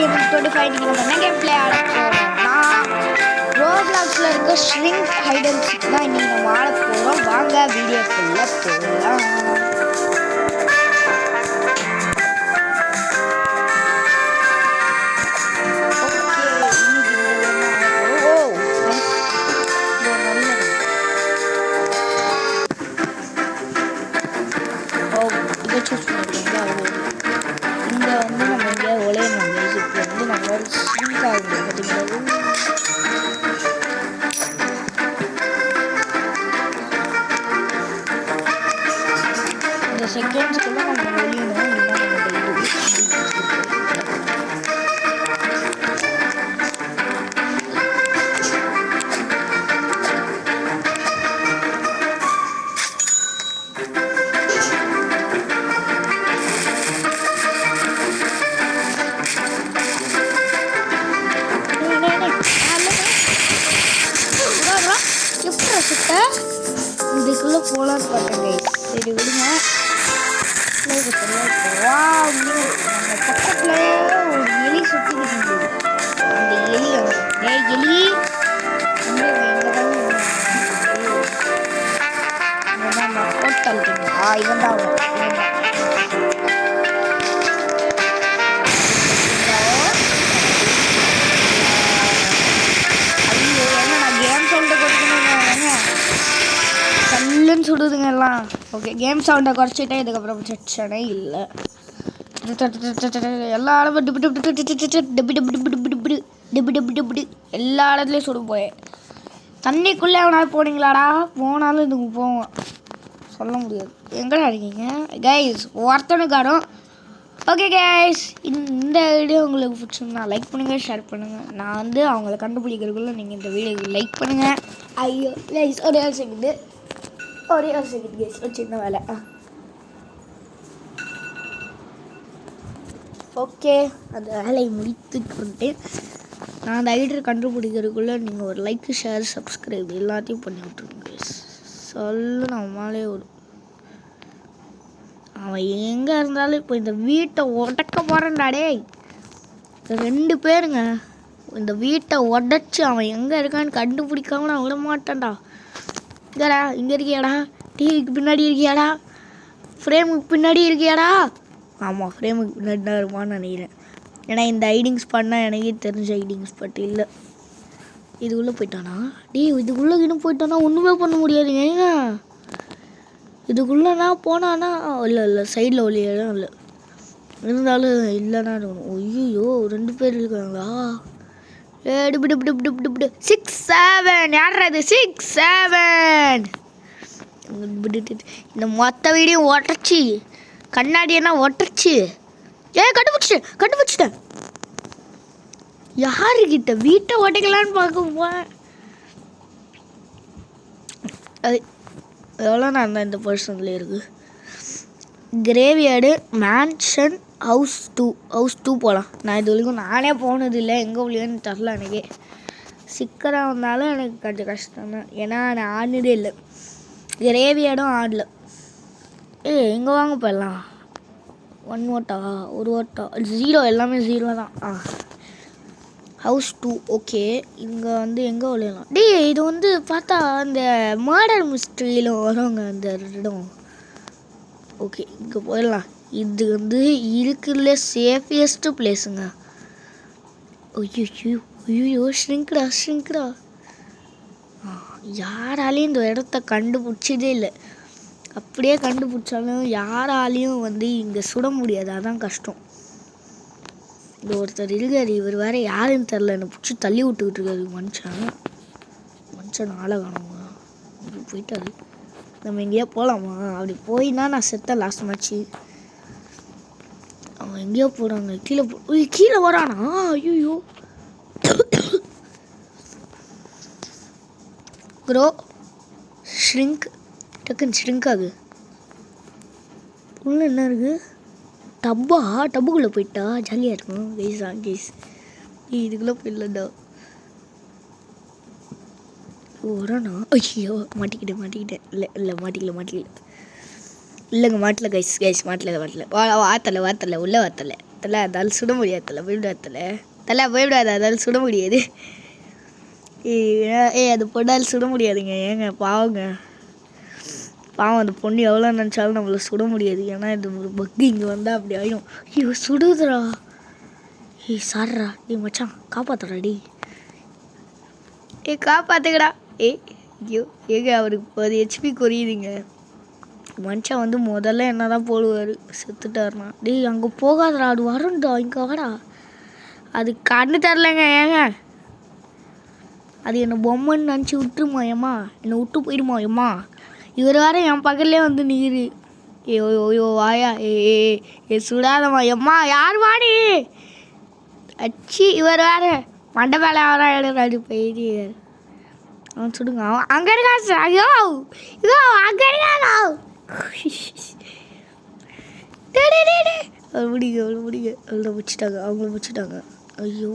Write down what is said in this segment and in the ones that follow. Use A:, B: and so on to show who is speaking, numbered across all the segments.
A: Gaming 25 நீங்கள் நம்ம என்ன கேம் பிளே ஆட போகிறோம்னா ரோப்ளாக்ஸில் இருக்க ஷ்ரிங்க் ஹைட் அண்ட் சீக் தான் இன்றைக்கி நம்ம ஆட போகிறோம். வாங்க வீடியோக்குள்ளே போகலாம். சூஸ் பண்ணிக்கலாம். இங்கே வந்து நம்ம இங்கே ஒலையணும் மியூசிக் வந்து நம்ம ஸ்விங்க் ஆகுது பார்த்தீங்களா. இந்த செகண்ட்ஸ்க்குள்ள நம்ம ஒழியணும். இதுக்குள்ளே போகலான்னு பார்த்தேன். சரி விடுங்க. நம்ம பக்கத்தில் ஒரு எலி சுற்றிக்கிட்டு இருந்தது. அந்த எலி எலி ஹோட்டல் இவன் தான் கல்லுன்னு சுடுதுங்க எல்லாம். ஓகே, கேம் சவுண்டை குறைச்சிட்டே இதுக்கப்புறம் பிரச்சனை இல்லை. எல்லா இடமும் எல்லா இடத்துலையும் சுடும் போய் தண்ணிக்குள்ளே எவனாவது போனீங்களாடா? போனாலும் இதுக்கு போவோம் சொல்ல முடியாது. எங்கடா இருக்கீங்க கைஸ்? ஒருத்தனுக்காடும். ஓகே கைஸ், இந்த வீடியோ உங்களுக்கு பிடிச்சிருந்தா லைக் பண்ணுங்கள், ஷேர் பண்ணுங்கள். நான் வந்து அவங்கள கண்டுபிடிக்கிறதுக்குள்ளே நீங்கள் இந்த வீடியோக்கு லைக் பண்ணுங்கள். ஐயோ கைஸ், ஒரே செகண்ட் கைஸ், ஒரு சின்ன வேலை. ஓகே, அந்த வேலையை முடித்து கொண்டு நான் அந்த ஐடியை கண்டுபிடிக்கிறதுக்குள்ளே நீங்கள் ஒரு லைக், ஷேர், சப்ஸ்கிரைப் எல்லாத்தையும் பண்ணி விட்ருங்க கைஸ். சொல்லு நம்மளாலே வரும். அவன் எங்கே இருந்தாலும் இப்போ இந்த வீட்டை உடைக்க போகிறான்டாடே. 2 பேருங்க இந்த வீட்டை உடச்சி அவன் எங்கே இருக்கான்னு கண்டுபிடிக்காம நான் விட மாட்டேன்டா. இங்கடா, இங்கே இருக்கியாடா? டிவிக்கு பின்னாடி இருக்கியாடா? ஃப்ரேமுக்கு பின்னாடி இருக்கியாடா? ஆமாம், ஃப்ரேமுக்கு பின்னாடி தான் இருப்பான்னு நினைக்கிறேன். ஏன்னா இந்த ஐடிங்ஸ் பண்ணால் எனக்கே தெரிஞ்ச ஐடிங்ஸ் பட் இல்லை. இதுக்குள்ளே போயிட்டானா? இதுக்குள்ளே இன்னும் போயிட்டானா ஒன்றுமே பண்ண முடியாதுங்க. ஏங்க இதுக்குள்ளேனா போனானா? இல்லை சைடில் ஒளியெல்லாம் இல்லை, இருந்தாலும் இல்லைன்னா இருக்கணும். ஐயோ 2 பேர் இருக்காங்களா? 6 7 யார்றது? 6 7 இந்த மொத்த வீடியோ ஒட்டச்சு, கண்ணாடியெல்லாம் ஒட்டச்சு. கண்டுபிடிச்சிட்டேன். யாருக்கிட்ட வீட்டை உடைக்கலான்னு பார்க்க அது எவ்வளோ நான் தான் இந்த பர்சனில் இருக்குது. கிரேவியார்டு, மேன்ஷன், ஹவுஸ் 2 போகலாம். நான் இது வரைக்கும் நானே போனதில்லை, எங்கே உள்ளேன்னு தெரில. எனக்கே சிக்கராக வந்தாலும் எனக்கு கொஞ்சம் கஷ்டம் தான், ஏன்னா நான் ஆடினதே இல்லை. கிரேவியார்டும் ஆடல. எங்கே வாங்க போயிடலாம். 1 ஓட்டா 1 ஓட்டா 0, எல்லாமே 0 தான். House 2 okay. இங்கே வந்து எங்கே விளையலாம்? இது வந்து பார்த்தா அந்த மர்டர் மிஸ்ட்ரியில் வருவாங்க அந்த இடம். ஓகே, இங்கே போயிடலாம். இது வந்து இருக்கிறதுல சேஃபியஸ்ட்டு பிளேஸுங்க. ஐயோ ஷ்ரிங்க்டா. யாராலையும் இந்த இடத்த கண்டுபிடிச்சதே இல்லை. அப்படியே கண்டுபிடிச்சாலும் யாராலையும் வந்து இங்கே சுட முடியாது, அதான் கஷ்டம். இந்த ஒருத்தர் இருக்காரு, இவர் வேறு யாருன்னு தெரில, என்னை பிடிச்சி தள்ளி விட்டுக்கிட்டு இருக்காரு. மனுஷன் ஆளை காணுமா? அப்படி போயிட்டாரு. நம்ம எங்கேயோ போகலாமா? அப்படி போயின்னா நான் செத்த லாஸ்ட் மேட்ச்சு. அவன் எங்கேயோ போகிறாங்க. கீழே வரானா? ஐயோ ப்ரோ ஷ்ரிங்க், டக்குன்னு ஷ்ரிங்க் ஆகு. உள்ள என்ன இருக்குது? டப்புக்குள்ளே போயிட்டா ஜாலியாக இருக்கும். கைஸ் இதுக்குள்ளே போயிடலடா. வரானா? ஐயோ மாட்டிக்கிட்டேன். இல்லை மாட்டிக்கல. இல்லைங்க மாட்டல கைஸ் மாட்டல. வார்த்தலை உள்ளே வார்த்தலை. தலை அதால் சுட முடியாது தலை போய்விடாது தலை போய்விடாது அதால் சுட முடியாது. அது பொண்ணால் சுட முடியாதுங்க. ஏங்க பாவங்க, பாவம் அந்த பொண்ணு எவ்வளோ நினச்சாலும் நம்மளை சுட முடியாது. ஏன்னா இது ஒரு பக்கு இங்கே வந்தால் அப்படி ஆகிடும். ஐயோ சுடுதுடா. சாடுறா மச்சான், காப்பாற்றுறாடி. காப்பாற்றுக்கடா. ஐயோ ஏங்க அவருக்கு 10 HP குறையுதுங்க. மனுஷன் முதல்ல என்ன தான் போடுவார், செத்துட்டாருனா. அங்கே போகாதடா, அது வரும்டா, இங்கே வாடா. அது கண்ணு தரலைங்க. ஏங்க அது என்னை பொம்மைன்னு நினச்சி விட்டுருமா ஏம்மா, என்னை விட்டு போயிடுமா ஏம்மா. இவர் வேறு என் பக்கத்துலேயே நீர். ஐயோ வாயா. சுடாதம்மா எம்மா, யார் வாடி அச்சி. இவர் வேறு மண்டை மேலே அவரா எழுறாடி போயிடு. அவன் சுடுங்க, அவன் அங்கே இருக்கா. ஐயோ இதோ அங்கே இருக்காதா. முடிங்க அவங்கள முடிச்சிட்டாங்க. ஐயோ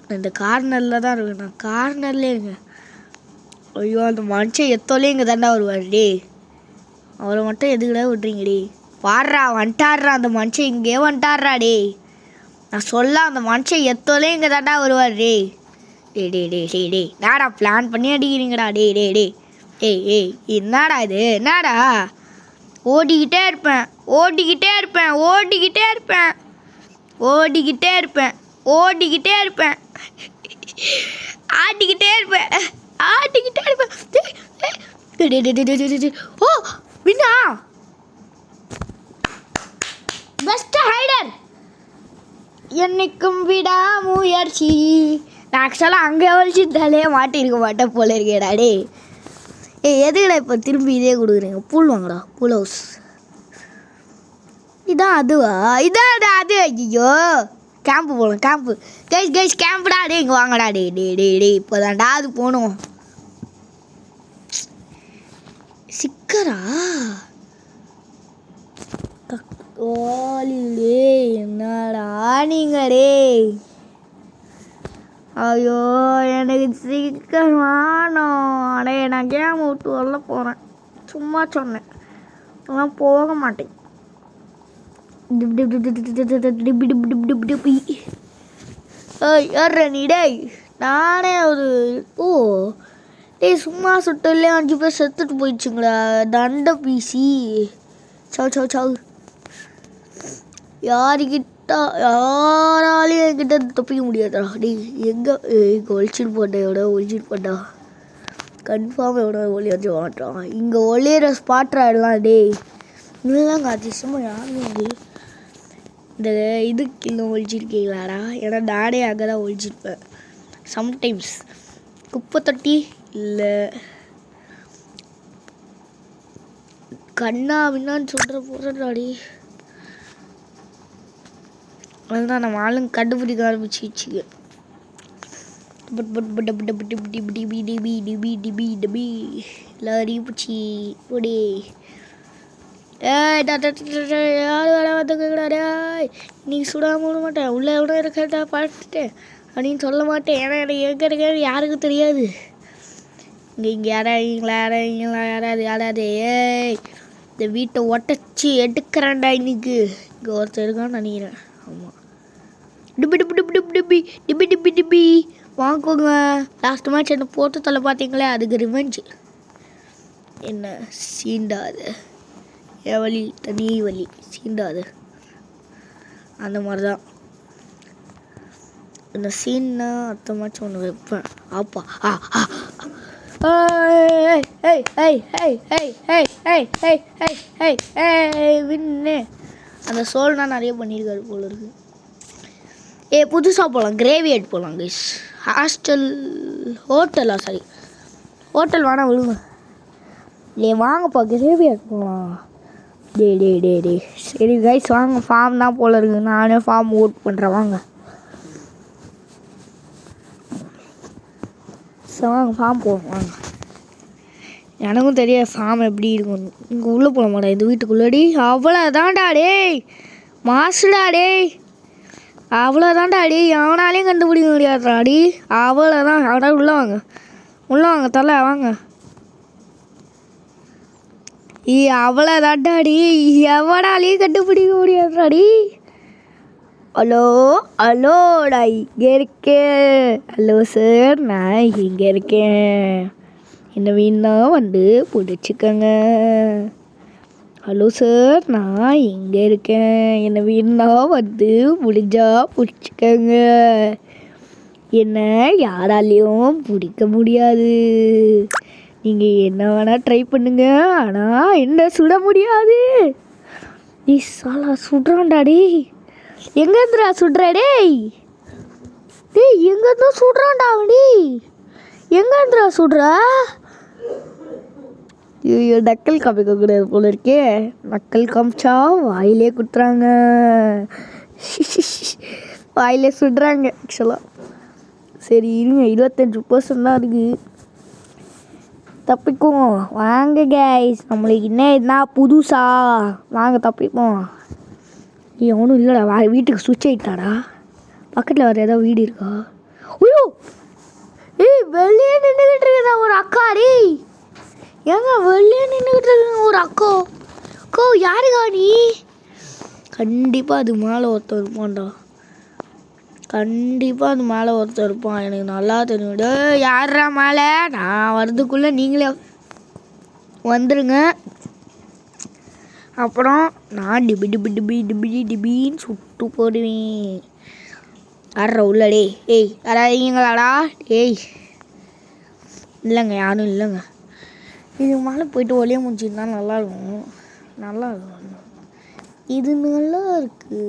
A: நான் இந்த கார்னரில் தான் இருக்கேன். நான் கார்னர்லேயே இருங்க. ஐயோ அந்த மனுஷன் எத்தோலே இங்கே தாண்டா வருவார். அவரை மட்டும் எதுக்கிட விட்றீங்கடி. பாடுறா வந்துட்டாடுறா, அந்த மனுஷன் இங்கே வந்துட்டாடுறா. நான் சொல்ல, அந்த மனுஷன் எத்தோலே இங்கே தாண்டா வருவார். டே நாடா பிளான் பண்ணி அடிக்கிறீங்கடா. என்னடா இது, என்னடா. ஓடிக்கிட்டே இருப்பேன் ஆடிக்கிட்டே இருப்பேன். ஓ வினா பெஸ்ட் ஹைடர் என்னைக்கும் விடா முயற்சி. நான் ஆக்சுவலாக அங்கே ஒழிச்சு தலையே மாட்டிருக்க மாட்டேன் போல இருக்கேடா. எதுக்கடா இப்போ திரும்பி இதே கொடுக்குறீங்க. பூல் வாங்கடா, பூல் ஹவுஸ். இதான் அதுவா, இதான் அது. ஐயோ கேம்ப்பு போகலாம், கேம்ப்பு. கைஸ் கேம்ப்டா. இங்கே வாங்கடா. இப்போ தான்டா அது போகணும். சிக்கரா ஓலிடே, என்னடா நீங்களே. ஐயோ எனக்கு சிக்கன் வேணும். நான் கேம் விட்டு வரல போகிறேன். சும்மா சொன்னேன், நான் போக மாட்டேன். ஏற நீ நானே ஒரு சும்மா சுட்டலே 5 பேர் செத்துட்டு போயிடுச்சுங்களா. தண்டை பீசி சவு. யாராலையும் என்கிட்ட தப்பிக்க முடியாதா. எங்கே ஒழிச்சிட்டு போட்டா கன்ஃபார்ம் எவ்வளோ ஒளியாச்சு மாட்டான். இங்கே ஒளியிற ஸ்பாட்ரா எல்லாம். இல்லைங்க அதிசயமாக யாரும் இந்த இதுக்கு இன்னும் ஒழிச்சிருக்கீங்களாடா. ஏன்னா நானே அங்கே தான் ஒழிச்சிருப்பேன் சம்டைம்ஸ். குப்பை தொட்டி இல்லை கண்ணா பின்னான்னு சொல்கிற போகிறாடி. அதுதான் நம்ம ஆளுங்க கண்டுபிடிக்க ஆரம்பிச்சிச்சுங்க. எல்லாரையும் பிடிச்சி ஓடி. யார் வேலை பார்த்துக்கூடாது. இன்னைக்கு சுடாமல் விட மாட்டேன். உள்ளே எவ்வளோ இருக்கா பார்த்துட்டேன் அப்படின்னு சொல்ல மாட்டேன். ஏன்னா எனக்கு எங்கே இருக்கேன்னு யாருக்கும் தெரியாது. இங்கே யாராவது இந்த வீட்டை ஒட்டச்சி எடுக்கிறேன்டா இன்னைக்கு. இங்கே ஒருத்தர் இருக்கான்னு நினைக்கிறேன். ஆமாம். டிபி வாங்கிக்கோங்க. லாஸ்ட் மேட்ச் என்ன போட்டு தலை பார்த்தீங்களே, அதுக்கு ரிவெஞ்சு. என்ன சீண்டாது, என் வலி தனி வலி சீண்டாது. அந்த மாதிரி தான் இந்த சீன்னா அடுத்த மேட்ச் ஒன்று வைப்பேன். ஆப்பா வின்னு. அந்த சோல்னா நிறைய பண்ணியிருக்காரு போல இருக்கு. புதுசாக போகலாம், கிரேவியேட் போகலாம் கைஸ். ஹோட்டல் வேணாம் விழுங்க. வாங்கப்பா கிரேவியேட் போகலாம். டே சரி கைஸ் வாங்க. ஃபார்ம் தான் போல இருக்குது. நானே ஃபார்ம் ஓட் பண்ணுறேன் வாங்க. வாங்க ஃபார்ம் போவோம் வாங்க. எனக்கும் தெரியாது ஃபார்ம் எப்படி இருக்கும். இங்கே உள்ளே போக மாட்டேன் இந்த வீட்டுக்குள்ளடி. அவ்வளோதான்டா மாசுடா அவ்வளோதான்டா எவனாலையும் கண்டுபிடிக்க முடியாதுடா அவ்வளோதான். அவ்வளோ உள்ளே வாங்க தலை வாங்க. அவ்வளோதான்டா எவனாலையும் கண்டுபிடிக்க முடியாதுடா ஹலோ ஹலோ நான் இங்கே இருக்கேன். ஹலோ சார், நான் இங்கே இருக்கேன். என்ன வேணா வந்து பிடிச்சிக்கங்க. ஹலோ சார், நான் இங்கே இருக்கேன். என்ன வேணா வந்து முடிஞ்சா பிடிச்சிக்கங்க. என்ன யாராலையும் பிடிக்க முடியாது. நீங்கள் என்ன வேணால் ட்ரை பண்ணுங்க, ஆனால் என்ன சுட முடியாது. நீ சாலா சுடுறான்டாடி. எங்கேருந்துடா சுடுற? டேய் எங்கேருந்தோ சுடுறான்டா அவடி. எங்கேருந்துடா சுடுற? ஐயோ, நக்கல் காமிக்க கூடாது போல இருக்கே. நக்கல் காமிச்சா வாயிலே குத்துறாங்க. வாயிலே சுடுறாங்க ஆக்சுவலாக. சரி இருங்க, 25% தான் இருக்குது. தப்பிக்கும் வாங்க கைஸ். நம்மளுக்கு என்ன புதுசா வாங்க தப்பிப்போம். ஒன்றும் இல்லைடா, வீட்டுக்கு சுவிட்ச் ஆகிட்டாடா. பக்கத்தில் வேறு ஏதாவது வீடு இருக்கா? ஐயோ வெளியே நின்றுக்கிட்டு இருக்குதா ஒரு அக்கா. ஏங்க வெளியே நின்றுக்கிட்டு இருக்குங்க ஒரு அக்கோ யாருக்கா நீ? கண்டிப்பாக அது மேலே ஒருத்தர் இருப்பான்டா. கண்டிப்பாக அது மேலே ஒருத்தர் இருப்பான், எனக்கு நல்லா தெரியும். யாரா மேலே? நான் வர்றதுக்குள்ளே நீங்களே வந்துடுங்க. அப்புறம் நான் டிபின்னு சுட்டு போடுவேன். யாரா உள்ளடே? யாராங்களாடா? இல்லைங்க, யாரும் இல்லைங்க. இது மேலே போயிட்டு ஒளிய முடிச்சுருந்தா நல்லாயிருக்கும். இது நல்லா இருக்குது,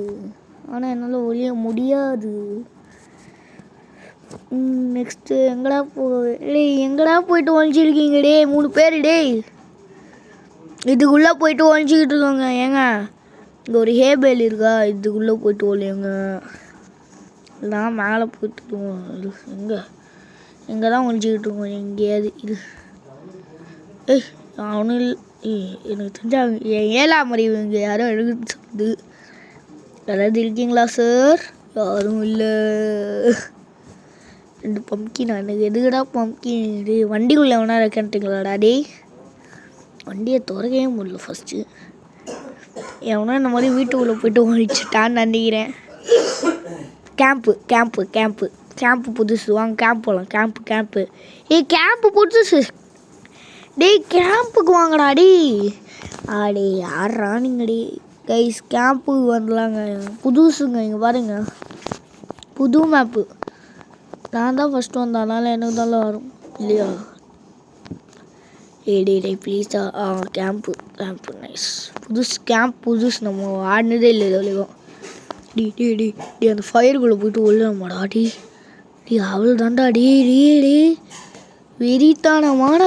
A: ஆனால் என்னால் ஒளிய முடியாது. நெக்ஸ்ட்டு எங்கடா போயிட்டு ஒழிச்சிருக்கீங்க 3 பேர்? இதுக்குள்ளே போயிட்டு ஒழிச்சிக்கிட்டு இருக்கோங்க. ஏங்க இங்கே ஒரு ஹேபேல் இருக்கா, இதுக்குள்ளே போயிட்டு ஒழியுங்க. இல்லைனா மேலே போயிட்டு எங்கே தான் ஒழிச்சிக்கிட்டு இருக்கோம் எங்கேயாவது. அவனு எனக்கு தெரிஞ்சாங்க என் 7ஆம் அறிவு இங்கே யாரும் எழுதுன்னு சொல்லுது. யாராவது இருக்கீங்களா சார்? யாரும் இல்லை. 2 பம்கின். எனக்கு எதுக்கடா பம்கின்? வண்டிக்குள்ளே எவனா இருக்கேன்ட்டுங்களாடா? வண்டியை திறக்கவே முடியல ஃபஸ்ட்டு. எவனா இந்த மாதிரி வீட்டுக்குள்ளே போய்ட்டு ஒழிச்சிட்டான்னு நினைக்கிறேன். கேம்ப்பு புதுசு. வாங்க கேம்ப் போகலாம். கேம்ப்பு கேம்ப்பு புதுசு. கேம்புக்கு வாங்கடா. யாரா நீங்கள்? கைஸ் கேம்புக்கு வந்துடலாங்க. புதுசுங்க, இங்கே பாருங்க, புது மேப்பு. நான் தான் ஃபஸ்ட்டு வந்தேன், அதனால் எனக்கு தான் வரும் இல்லையா? ப்ளீஸா. Camp nice. புதுசு நம்ம ஆடினதே இல்லை இது வரைக்கும். அந்த ஃபயருக்குள்ளே போய்ட்டு உள்ளமாடா. அவ்வளோ தாண்டா. வெறித்தானமான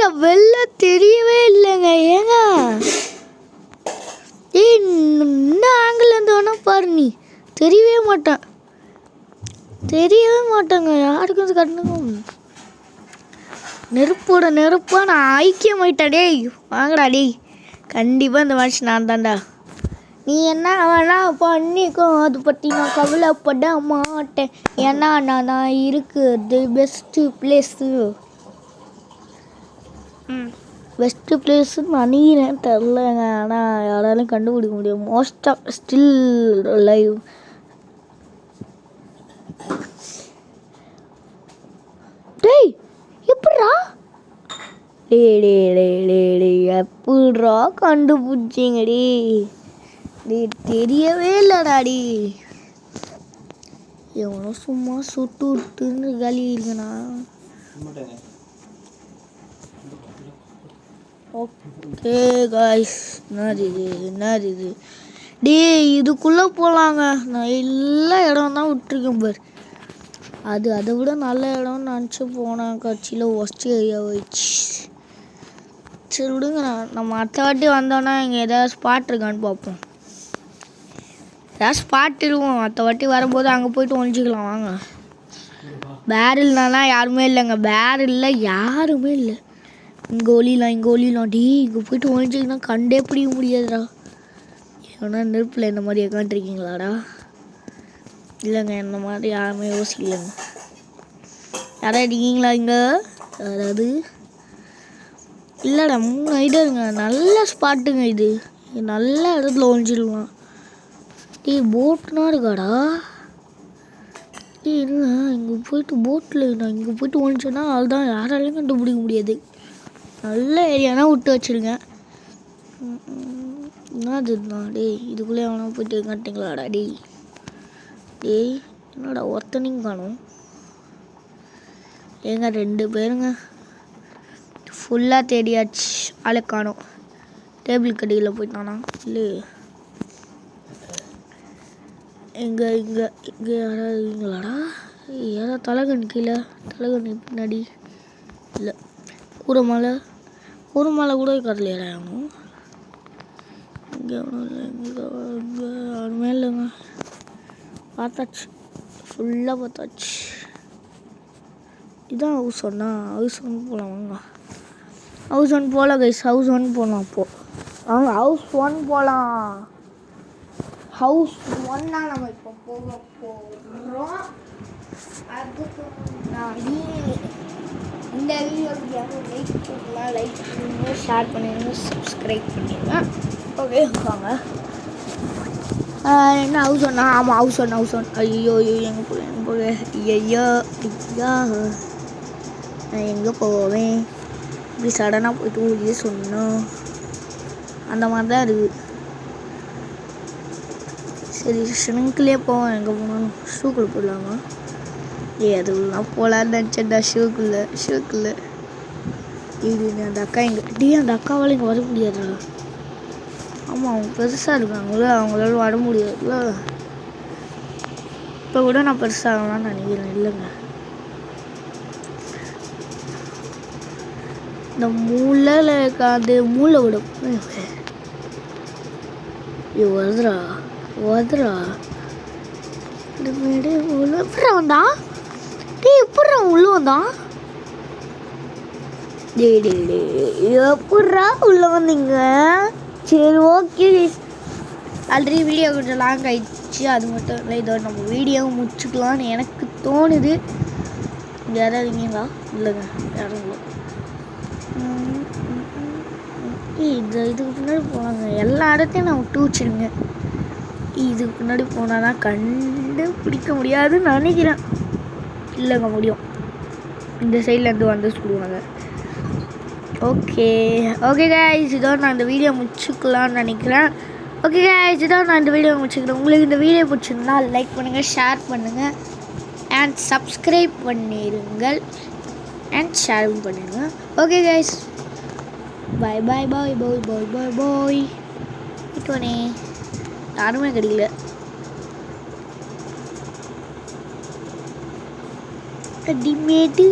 A: நான் வெளில தெரியவே இல்லைங்க. ஏங்க என்ன ஆங்கிலேருந்து வேணா பாரு, நீ தெரியவே மாட்டேங்க யாருக்கும். கட்டணும் நெருப்பா நான் ஐக்கியமாயிட்டேன். வாங்கடா. கண்டிப்பாக இந்த மனுஷன் நான் தான்டா. நீ என்ன வேணா பண்ணிக்கோ, அதை பற்றி நான் கவலைப்பட மாட்டேன். ஏன்னா நான் இருக்குது பெஸ்ட்டு பிளேஸுன்னு நினைக்கிறேன், தெரிலங்க. ஆனால் யாராலும் கண்டுபிடிக்க முடியும். Most of still live. எப்படா எப்படா கண்டுபிடிச்சிங்கடி? தெரியவே இல்லைடாடி. எவ்வளோ சும்மா சுட்டு விட்டுன்னு காலி இருக்குண்ணா. ஓகே காய்ஸ், என்னது இது? இதுக்குள்ளே போகலாங்க. நான் எல்லா இடம் தான் விட்டுருக்கேன் பாரு. அதை விட நல்ல இடம்னு நினச்சி போனேன், கட்சியில் ஒஸ்ட் ஏரியா வச்சு. சரி விடுங்க, நம்ம அடுத்த வாட்டி வந்தோன்னா இங்கே ஏதாவது ஸ்பாட் இருக்கான்னு பார்ப்போம். ஏதாவது ஸ்பாட் இருக்கும், அடுத்த வாட்டி வரும்போது அங்கே போய்ட்டு ஒழிஞ்சிக்கலாம். வாங்க. பேரல்னாலாம் யாருமே இல்லைங்க. பேரலில் யாருமே இல்லை. இங்கே ஒழிலாம். இங்கே போய்ட்டு ஒழிஞ்சிங்கன்னா கண்டே பிடிக்க முடியாதுடா. ஏன்னா நெருப்பில் இந்த மாதிரி உட்காந்துருக்கீங்களாடா? இல்லைங்க, இந்த மாதிரி யாருமே யோசிக்கலைங்க. யாராவது இருக்கீங்களா இங்கே? யாராவது இல்லைடா. 3 ஐடியா இருங்க. நல்ல ஸ்பாட்டுங்க இது. நல்ல இடத்துல ஒழிஞ்சிடலாம். டேய் போட்னா இருக்காடா. டேய் இல்லை இங்கே போயிட்டு போட்டில் நான் இங்கே போயிட்டு ஒழிச்சேன்னா அதுதான் யாராலையும் கண்டுபிடிக்க முடியாது. நல்ல ஏரியானா விட்டு வச்சுருங்க. என்னதுதான் டேய் இதுக்குள்ளே எவனா போயிட்டு கட்டிங்களாடா. டேய் டேய் என்னடா ஒருத்தனையும் காணும். ஏங்க 2 பேருங்க ஃபுல்லாக தேடியாச்சு, ஆளை காணும். டேபிள் கடியில் போயிட்டானா இல்லை இங்கே இங்கே இங்கே யாராவது இல்லைங்களாடா. யாராவது தலைகண் கீழே தலைகண் பின்னாடி இல்லை. கூரமாலை கூட கரலையாடா ஆகணும். இங்கே ஒன்றும் இல்லை. இங்கே யாருமே இல்லைங்க. பார்த்தாச்சு, ஃபுல்லாக பார்த்தாச்சு. இதான் ஹவுஸ் 1. ஹவுஸ் 1 போகலாம் வாங்க. ஹவுஸ் 1 போகலாம் கைஸ். ஹவுஸ் 1 போகலாம். அப்போது வாங்க ஹவுஸ் 1 போகலாம். ஹவுஸ் 1 நம்ம இப்போ போக போகிறோம். அதுக்கு முன்னாடி இந்த வீடியோக்கு யாரும் லைக் பண்ணலாம், லைக் பண்ணுங்க, ஷேர் பண்ணிடுங்க, சப்ஸ்கிரைப் பண்ணிடுங்க. ஓகே வாங்க. என்ன ஹவுஸ் 1? ஆமாம் ஹவுஸ் 1. ஐயோ எங்கே போக ஐயோ நான் எங்கே போவேன்? இப்படி சடனாக போயிட்டு ஊழியே சொன்னோம். அந்த மாதிரி தான் இருக்குது. சரி ஷ்ரிங்க்லேயே போவோம். எங்கே போனாலும் ஷூக்குள்ளே போடலாமா? அதுலாம் போகலான்னு நினச்சேன்டா. ஷூக்குள்ளே இது அந்த அக்கா எங்கே அந்த அக்காவால் இங்கே வர முடியாதா? ஆமாம் அவங்க பெருசாக இருக்காங்களே, அவங்களால வர முடியாதுல்ல. இப்போ கூட நான் பெருசாகலான்னு நினைக்கிறேன். இல்லைங்க இந்த மூளையில் இருக்காது. மூளை விட வருதுரா எப்படா வந்தான்? எப்படா உள்ள வந்தான்? எப்படா உள்ள வந்தீங்க? சரி ஓகே. ஆல்ரெடி வீடியோ கொஞ்சம் லாங் ஆயிடுச்சு. அது மட்டும் இல்லை, இதோ நம்ம வீடியோவை முடிச்சுக்கலான்னு எனக்கு தோணுது. யாராவது இருக்கீங்களா? இல்லைங்க யாரும் இல்லை. இதுக்கு முன்னாடி போனாங்க. எல்லா இடத்தையும் நான் விட்டு வச்சுருங்க. இதுக்கு முன்னாடி போனால் தான் கண்டுபிடிக்க முடியாதுன்னு நினைக்கிறேன். இல்லைங்க முடியும். இந்த சைட்லேருந்து வந்து சொல்லுவாங்க. ஓகே கைஸ், இதோ நான் இந்த வீடியோ முடிச்சுக்கலான்னு நினைக்கிறேன். ஓகே கைஸ், இதோ நான் இந்த வீடியோ முடிச்சுக்கிறேன். உங்களுக்கு இந்த வீடியோ பிடிச்சிருந்தா லைக் பண்ணுங்கள், ஷேர் பண்ணுங்கள் அண்ட் சப்ஸ்கிரைப் பண்ணிடுங்கள் அண்ட் ஷேரும் பண்ணிடுங்க. ஓகே கைஸ், பாய். விட்டோனே யாருமே கிடைக்கல. அடிமேட்டு